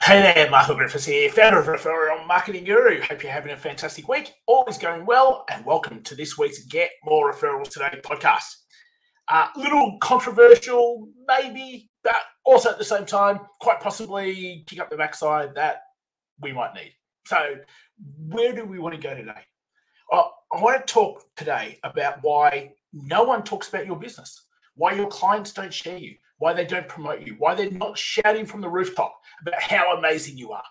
Hey there, Michael Griffiths here, founder of Referral Marketing Guru. Hope you're having a fantastic week. All is going well, and welcome to this week's Get More Referrals Today podcast. A little controversial, maybe, but also at the same time, quite possibly kick up the backside that we might need. So, where do we want to go today? I want to talk today about why no one talks about your business, why your clients don't share you, why they don't promote you, why they're not shouting from the rooftop about how amazing you are.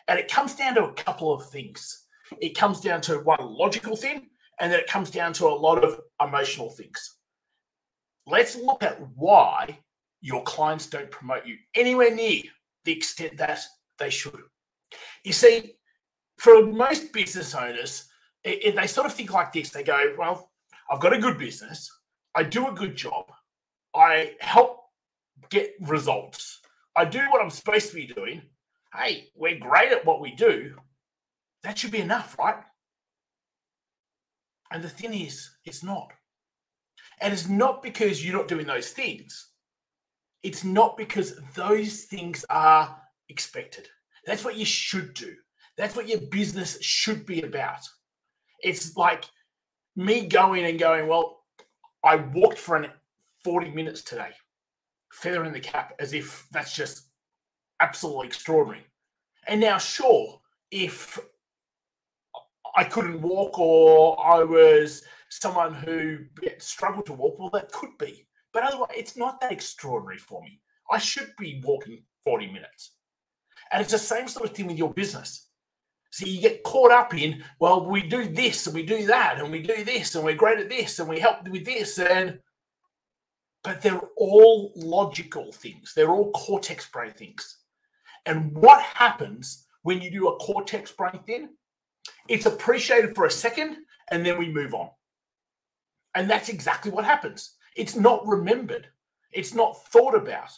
And it comes down to a couple of things. It comes down to one logical thing, and then it comes down to a lot of emotional things. Let's look at why your clients don't promote you anywhere near the extent that they should. You see, for most business owners, they sort of think like this. They go, well, I've got a good business. I do a good job. I help get results. I do what I'm supposed to be doing. Hey, we're great at what we do. That should be enough, right? And the thing is, it's not. And it's not because you're not doing those things. It's not because those things are expected. That's what you should do. That's what your business should be about. It's like me going, well, I walked for 40 minutes today. Feather in the cap, as if that's just absolutely extraordinary. And now, sure, if I couldn't walk or I was someone who struggled to walk, well, that could be. But otherwise, it's not that extraordinary for me. I should be walking 40 minutes. And it's the same sort of thing with your business. So you get caught up in, well, we do this and we do that and we do this and we're great at this and we help with this. But they're all logical things. They're all cortex brain things. And what happens when you do a cortex brain thing? It's appreciated for a second, and then we move on. And that's exactly what happens. It's not remembered. It's not thought about.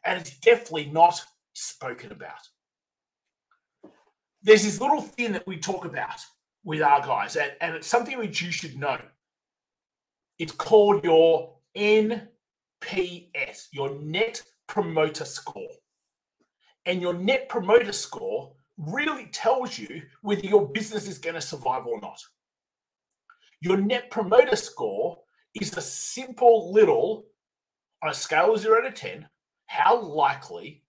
And it's definitely not spoken about. There's this little thing that we talk about with our guys, and it's something which you should know. It's called your NPS, your Net Promoter Score. And your Net Promoter Score really tells you whether your business is going to survive or not. Your Net Promoter Score is a simple little, on a scale of 0 to 10, how likely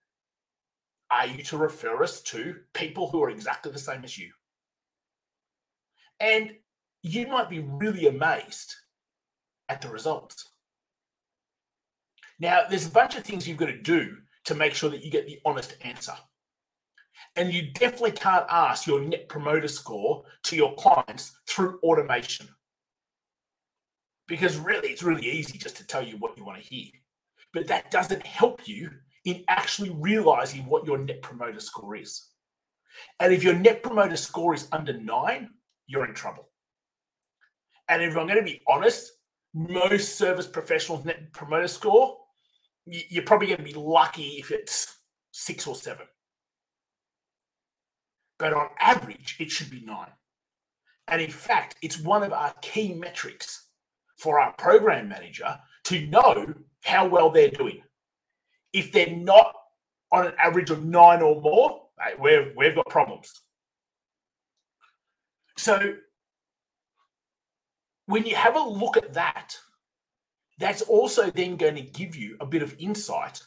are you to refer us to people who are exactly the same as you? And you might be really amazed at the results. Now, there's a bunch of things you've got to do to make sure that you get the honest answer. And you definitely can't ask your Net Promoter Score to your clients through automation. Because really, it's really easy just to tell you what you want to hear. But that doesn't help you in actually realizing what your Net Promoter Score is. And if your Net Promoter Score is under 9, you're in trouble. And if I'm going to be honest, most service professionals' Net Promoter Score, you're probably going to be lucky if it's 6 or 7. But on average, it should be 9. And in fact, it's one of our key metrics for our program manager to know how well they're doing. If they're not on an average of 9 or more, we've got problems. So when you have a look at that, that's also then going to give you a bit of insight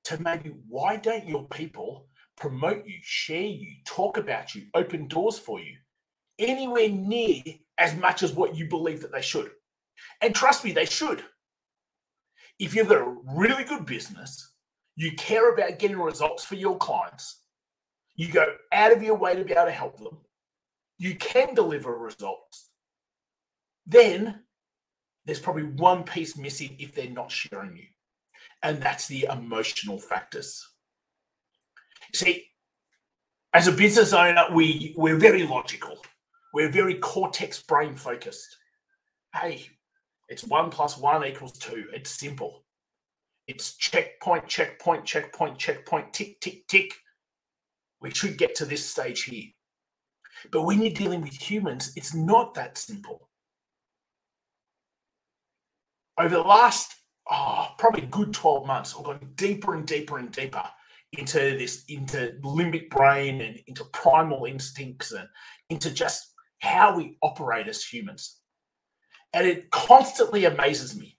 to maybe why don't your people promote you, share you, talk about you, open doors for you anywhere near as much as what you believe that they should. And trust me, they should. If you've got a really good business, you care about getting results for your clients, you go out of your way to be able to help them, you can deliver results, then there's probably one piece missing if they're not sharing you. And that's the emotional factors. See, as a business owner, we're very logical. We're very cortex brain focused. Hey, it's 1 + 1 = 2. It's simple. It's checkpoint, checkpoint, checkpoint, checkpoint, tick, tick, tick. We should get to this stage here. But when you're dealing with humans, it's not that simple. Over the last, probably good 12 months, I've gone deeper and deeper and deeper into limbic brain and into primal instincts and into just how we operate as humans. And it constantly amazes me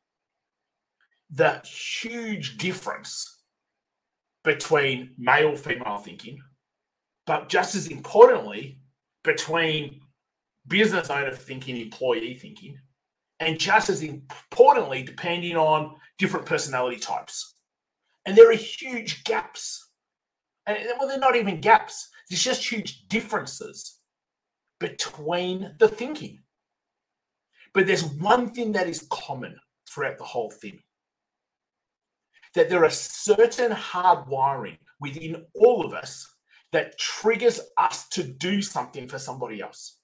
the huge difference between male female thinking, but just as importantly, between business owner thinking, employee thinking, and just as importantly, depending on different personality types. And there are huge gaps. And well, they're not even gaps. There's just huge differences between the thinking. But there's one thing that is common throughout the whole thing. That there are certain hardwiring within all of us that triggers us to do something for somebody else.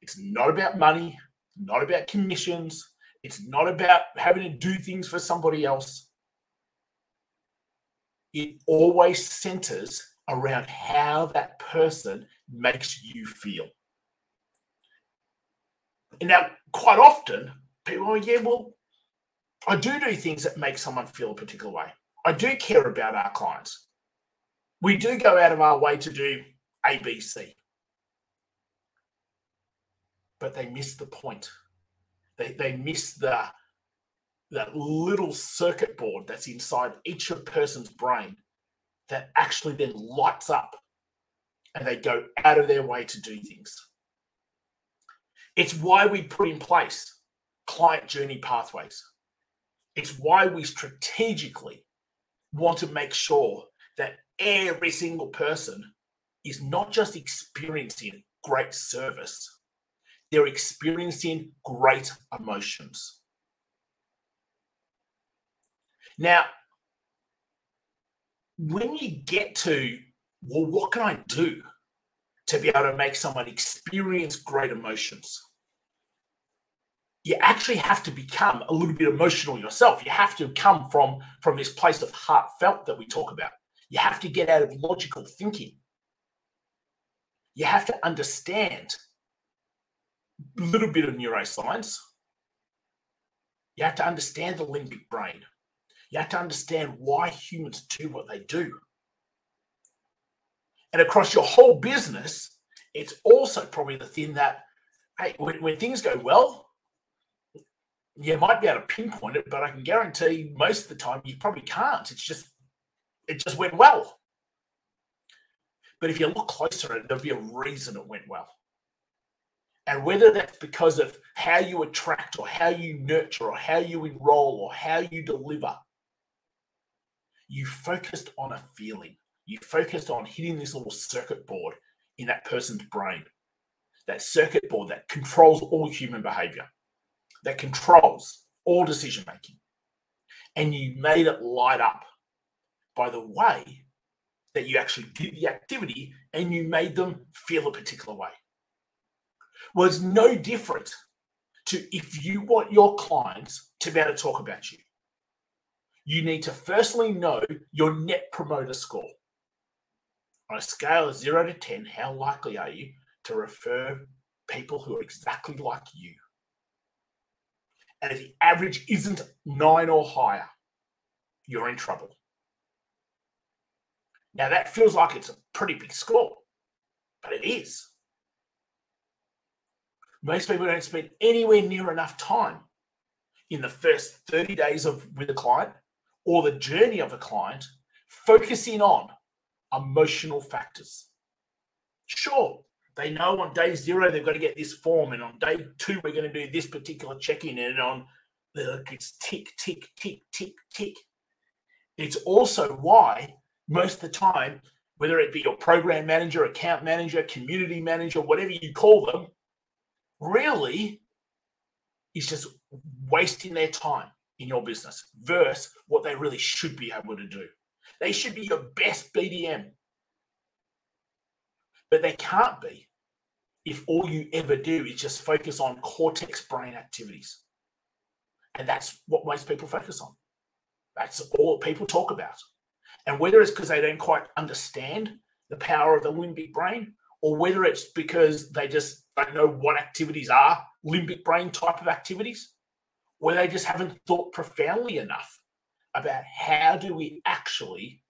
It's not about money, not about commissions. It's not about having to do things for somebody else. It always centers around how that person makes you feel. And now, quite often, people are, yeah, well, I do things that make someone feel a particular way. I do care about our clients. We do go out of our way to do A, B, C. But they miss the point. They miss that little circuit board that's inside each person's brain that actually then lights up and they go out of their way to do things. It's why we put in place client journey pathways. It's why we strategically want to make sure that every single person is not just experiencing great service, they're experiencing great emotions. Now, when you get to, well, what can I do to be able to make someone experience great emotions? You actually have to become a little bit emotional yourself. You have to come from this place of heartfelt that we talk about. You have to get out of logical thinking. You have to understand a little bit of neuroscience. You have to understand the limbic brain. You have to understand why humans do what they do. And across your whole business, it's also probably the thing that, hey, when things go well, you might be able to pinpoint it, but I can guarantee most of the time you probably can't. It just went well. But if you look closer at it, there'll be a reason it went well. And whether that's because of how you attract or how you nurture or how you enroll or how you deliver, you focused on a feeling. You focused on hitting this little circuit board in that person's brain. That circuit board that controls all human behavior, that controls all decision-making. And you made it light up by the way that you actually did the activity and you made them feel a particular way. Well, it's no different to if you want your clients to be able to talk about you. You need to firstly know your net promoter score. On a scale of 0 to 10, how likely are you to refer people who are exactly like you? And if the average isn't 9 or higher, you're in trouble. Now, that feels like it's a pretty big score, but it is. Most people don't spend anywhere near enough time in the first 30 days with a client or the journey of a client focusing on emotional factors. Sure, they know on day 0 they've got to get this form, and on day 2 we're going to do this particular check-in, and on it's tick, tick, tick, tick, tick. It's also why most of the time, whether it be your program manager, account manager, community manager, whatever you call them, really is just wasting their time in your business versus what they really should be able to do. They should be your best BDM. But they can't be if all you ever do is just focus on cortex brain activities. And that's what most people focus on. That's all people talk about. And whether it's because they don't quite understand the power of the limbic brain, or whether it's because they just don't know what activities are limbic brain type of activities, or they just haven't thought profoundly enough about how do we actually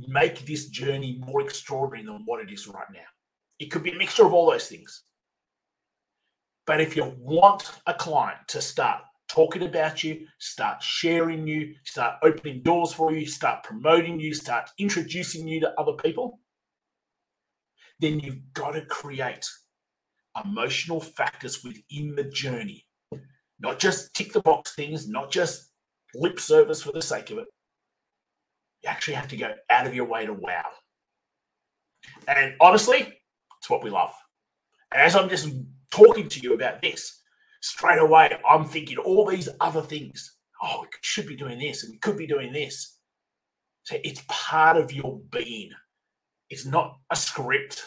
make this journey more extraordinary than what it is right now. It could be a mixture of all those things. But if you want a client to start talking about you, start sharing you, start opening doors for you, start promoting you, start introducing you to other people, then you've got to create emotional factors within the journey. Not just tick the box things, not just lip service for the sake of it. You actually have to go out of your way to wow. And honestly, it's what we love. And as I'm just talking to you about this, straight away, I'm thinking all these other things. Oh, we should be doing this and we could be doing this. So it's part of your being. It's not a script.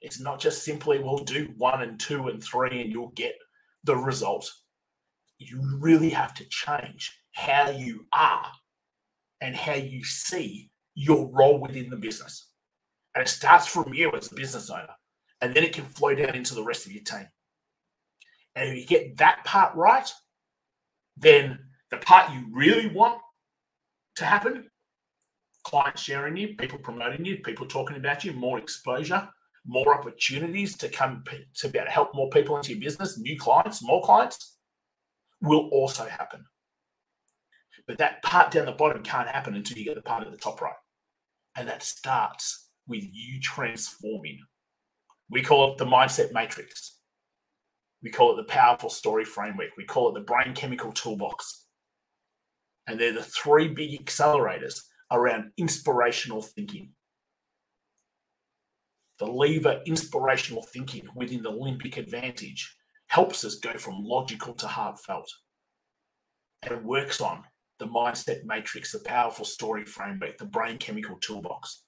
It's not just simply, we'll do 1 and 2 and 3 and you'll get the result. You really have to change how you are and how you see your role within the business. And it starts from you as a business owner, and then it can flow down into the rest of your team. And if you get that part right, then the part you really want to happen, clients sharing you, people promoting you, people talking about you, more exposure, more opportunities to come to be able to help more people into your business, new clients, more clients, will also happen. But that part down the bottom can't happen until you get the part at the top right. And that starts with you transforming. We call it the mindset matrix. We call it the powerful story framework. We call it the brain chemical toolbox. And they're the 3 big accelerators around inspirational thinking. The lever inspirational thinking within the limbic advantage helps us go from logical to heartfelt. And it works on the mindset matrix, the powerful story framework, the brain chemical toolbox,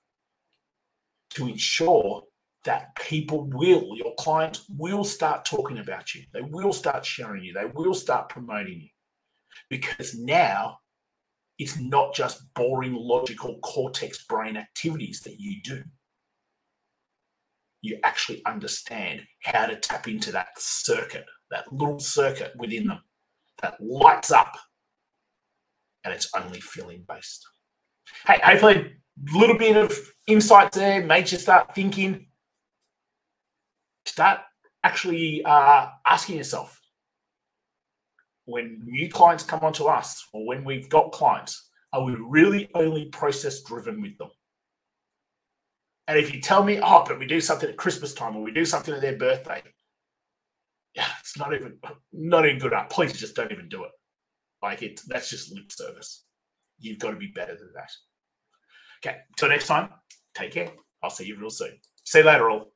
to ensure that people will, your clients will start talking about you. They will start sharing you. They will start promoting you. Because now it's not just boring, logical cortex brain activities that you do. You actually understand how to tap into that circuit, that little circuit within them that lights up, and it's only feeling based. Hey, hopefully a little bit of insight there made you start thinking. Start actually asking yourself, when new clients come onto us, or when we've got clients, are we really only process driven with them? And if you tell me, oh, but we do something at Christmas time, or we do something at their birthday, yeah, it's not even good enough. Please just don't even do it. That's just lip service. You've got to be better than that. Okay, till next time, take care. I'll see you real soon. See you later, all.